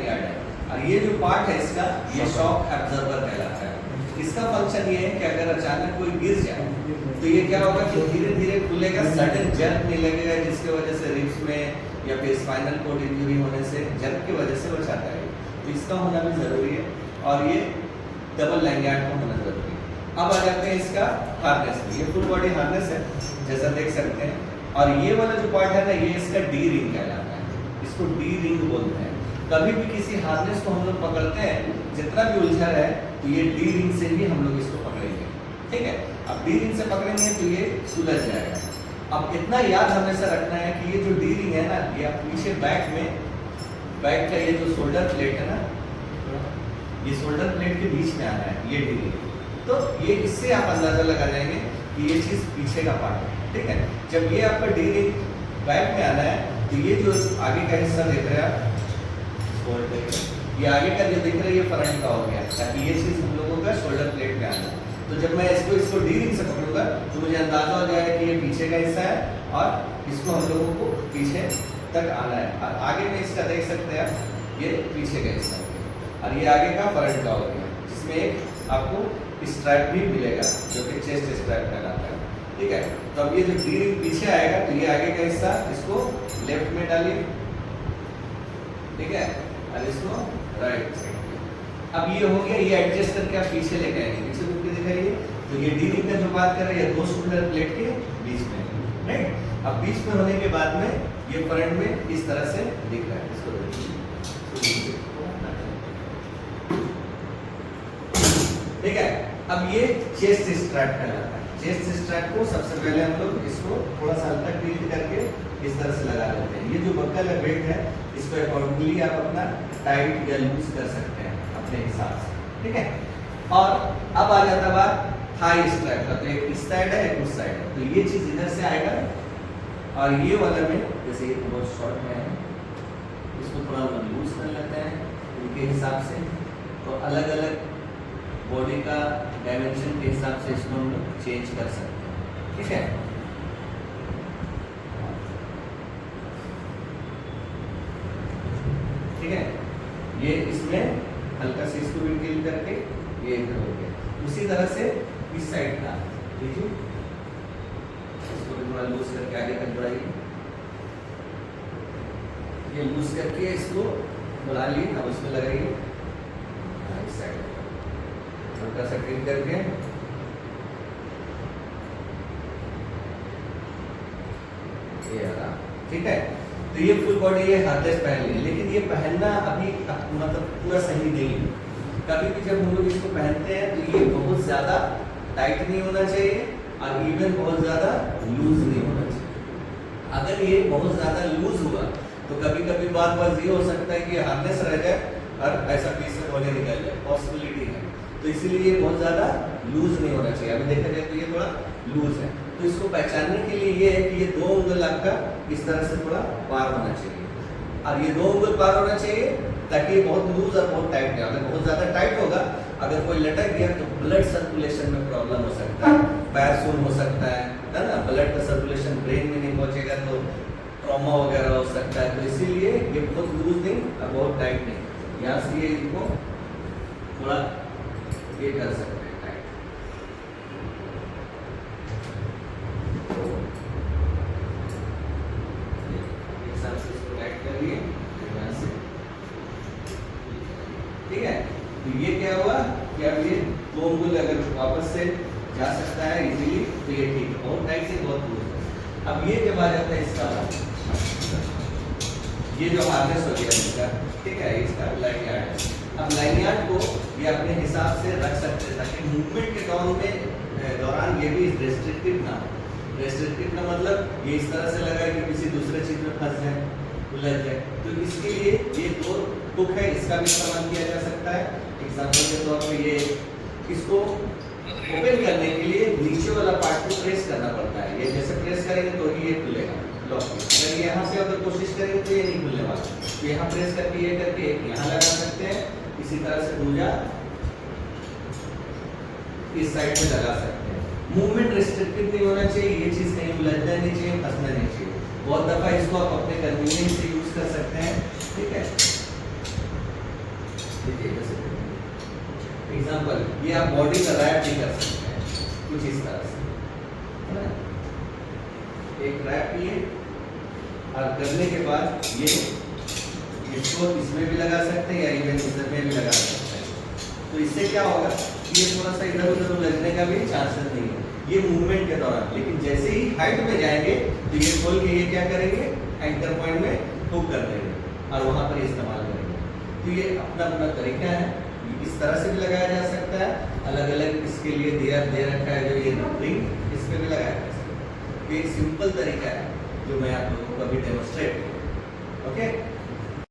लैंगार्ड है। और ये जो पार्ट है इसका, ये शॉक एब्जॉर्बर कहलाता है। इसका फंक्शन ये है कि अगर अचानक कोई गिर जाए तो ये क्या होगा कि धीरे धीरे खुलेगा, सडन जर्क नहीं लगेगा, जिसकी वजह से रिब्स में या फिर स्पाइनल कोड इंजरी होने से जर्क की वजह से बचाता है। तो इसका होना भी ज़रूरी है और ये डबल लैंगार्ड का होना ज़रूरी है। अब आ जाते हैं इसका हार्नेस। ये फुल बॉडी हार्नेस है जैसा देख सकते हैं। और ये वाला जो पार्ट है ना, ये इसका डी रिंग कहलाता है, इसको डी रिंग बोलते हैं। कभी भी किसी हार्नेस को हम लोग पकड़ते हैं, जितना भी उलझा है तो ये डी रिंग से ही हम लोग इसको पकड़ेंगे, ठीक है। अब डी रिंग से पकड़ेंगे तो ये सुलझ जाएगा। अब इतना याद हमेशा रखना है कि ये जो डी रिंग है ना, ये आप पीछे बैक का ये जो शोल्डर प्लेट है ना, ये शोल्डर प्लेट के बीच में आ रहा है ये डी रिंग। तो ये इससे आप अंदाजा लगा जाएंगे कि ये चीज़ पीछे का पार्ट है, ठीक है। जब ये आपका डी रिंग बैक में आना है तो ये जो आगे का हिस्सा देख रहे हैं आप, ये आगे का जो दिख रहा है ये फ्रंट का हो गया, ताकि ये चीज़ हम लोगों का शोल्डर प्लेट में आना। तो जब मैं इसको डी रिंग से पकड़ूंगा तो मुझे अंदाजा हो जाएगा कि ये पीछे का हिस्सा है और इसको हम लोगों को पीछे तक आना है। और आगे में इसका देख सकते हैं आप, ये पीछे का हिस्सा हो गया और ये आगे का फ्रंट का हो गया, जिसमें एक आपको स्ट्रैप भी मिलेगा जो कि चेस्ट स्ट्रैप कहलाता है, ठीक है। तो अब ये जो डी रिंग पीछे आएगा तो ये आगे का हिस्सा इसको लेफ्ट में डालिए, ठीक है, और इसको राइट साइड। अब ये हो गया, ये एडजस्ट करके आप पीछे लेके आएंगे, पीछे रुक के दिखाइए। तो ये डी रिंग का जो बात कर रहे हैं, दो शोल्डर प्लेट के बीच में, राइट। अब बीच में होने के बाद में ये फ्रंट में इस तरह से दिख रहा है, इसको देखिए, ठीक है। अब ये चेस्ट स्ट्रैप कहलाता है। चेस्ट स्ट्रैप को सबसे पहले हम लोग इसको थोड़ा सा हल्का टिल्ट करके इस तरह से लगा लेते हैं। ये जो बक्कल है, बेल्ट है, इसको अकॉर्डिंगली आप अपना टाइट या लूज कर सकते हैं अपने हिसाब से, ठीक है। और अब आ जाता बात थाई स्ट्रैप का। तो एक इस साइड है, एक उस साइड है, तो ये चीज इधर से आएगा और ये वाला में जैसे ये बहुत शॉर्ट में है, इसको थोड़ा लूज कर लेते हैं उनके हिसाब से। तो अलग अलग बॉडी का डायमेंशन के हिसाब से इसको हम लोग चेंज कर सकते हैं, ठीक है। ठीक है, ये इसमें हल्का से इसको भी ढील करके ये इधर हो गया। उसी तरह से इस साइड का देखिए, इसको भी थोड़ा लूज करके आगे तक बढ़ाइए, ये लूज करके इसको बढ़ा लिए। अब उसमें लगाइए इस साइड हल्का सा ढील करके, ये आ रहा, ठीक है। तो ये फुल बॉडी ये हार्नेस पहन लिए, लेकिन ये पहनना अभी मतलब पूरा सही नहीं है। कभी भी जब हम लोग इसको पहनते हैं तो ये बहुत ज़्यादा टाइट नहीं होना चाहिए और इवन बहुत ज़्यादा लूज नहीं होना चाहिए। अगर ये बहुत ज़्यादा लूज हुआ तो कभी कभी बात ये हो सकता है कि हार्नेस रह जाए और ऐसा पीस से बॉडी निकल जाए, पॉसिबिलिटी है। तो इसीलिए ये बहुत ज़्यादा लूज नहीं होना चाहिए। अभी देखा जाए तो ये थोड़ा लूज है। तो इसको पहचानने के लिए ये है कि ये दो उंगल आपका इस तरह से थोड़ा पार होना चाहिए और ये दो उंगल पार होना चाहिए, ताकि ये बहुत लूज और बहुत टाइट है। अगर बहुत ज़्यादा टाइट होगा, अगर कोई लटक गया तो ब्लड सर्कुलेशन में प्रॉब्लम हो सकता है, पैर सुन हो सकता है ना, ब्लड का सर्कुलेशन ब्रेन में नहीं पहुँचेगा तो ट्रॉमा वगैरह हो सकता है। तो इसीलिए ये बहुत लूज नहीं और बहुत टाइट नहीं, यहाँ से ये इनको थोड़ा ये कर सकते हैं टाइट। हिसाब से इसको टाइट कर लिए यहाँ से, ठीक है। तो ये क्या हुआ कि अब ये दो उंगल अगर वापस से जा सकता है इजीली, तो ये ठीक है। बहुत टाइट से बहुत लूज है। अब ये जब आ जाता है इसका, ये जो हार्नेस हो गया इसका, ठीक है, इसका लैंगार्ड है। अब लैंगार्ड को ये अपने हिसाब से रख सकते हैं ताकि मूवमेंट के दौरान ये भी रेस्ट्रिक्टिव ना हो। रेस्ट्रिक्टिव का मतलब ये इस तरह से लगा कि किसी दूसरे चीज में फंस जाए, उलझ जाए। तो इसके लिए ये दो हुक है, इसका भी इस्तेमाल किया जा सकता है। एग्जाम्पल के तौर पर ये इसको ओपन करने के लिए नीचे वाला पार्ट को प्रेस करना पड़ता है। ये जैसे प्रेस करेंगे तो ही ये खुलेगा लॉक। अगर यहाँ से अगर कोशिश करेंगे तो ये नहीं खुलने वाला। तो यहाँ प्रेस करके ये करके एक यहाँ लगा सकते हैं, इसी तरह से दूजा इस साइड में लगा सकते हैं। मूवमेंट रिस्ट्रिक्टेड नहीं होना चाहिए, ये चीज कहीं उलझना नहीं चाहिए, फंसना नहीं चाहिए। बहुत दफा इसको आप अपने कन्वीनियंस से यूज कर सकते हैं, ठीक है। देखिए जैसे एग्जांपल, ये आप बॉडी का रैप भी कर सकते हैं कुछ इस तरह से, है ना? एक रैप किए और करने के बाद ये इसको इसमें भी लगा सकते हैं या इवन इधर में भी लगा सकते हैं। तो इससे क्या होगा, ये थोड़ा सा इधर उधर लगने का भी चांसेस नहीं है ये मूवमेंट के दौरान। लेकिन जैसे ही हाइट में जाएंगे तो ये खोल के ये क्या करेंगे, एंकर पॉइंट में हुक कर देंगे और वहां पर इस्तेमाल करेंगे। तो ये अपना अपना तरीका है, इस तरह से भी लगाया जा सकता है, अलग अलग इसके लिए दे रखा है जो ये रिंग, इस पे भी लगाया जा सकता है। ये एक सिंपल तरीका है जो मैं आप लोगों को अभी डेमोस्ट्रेट, ओके।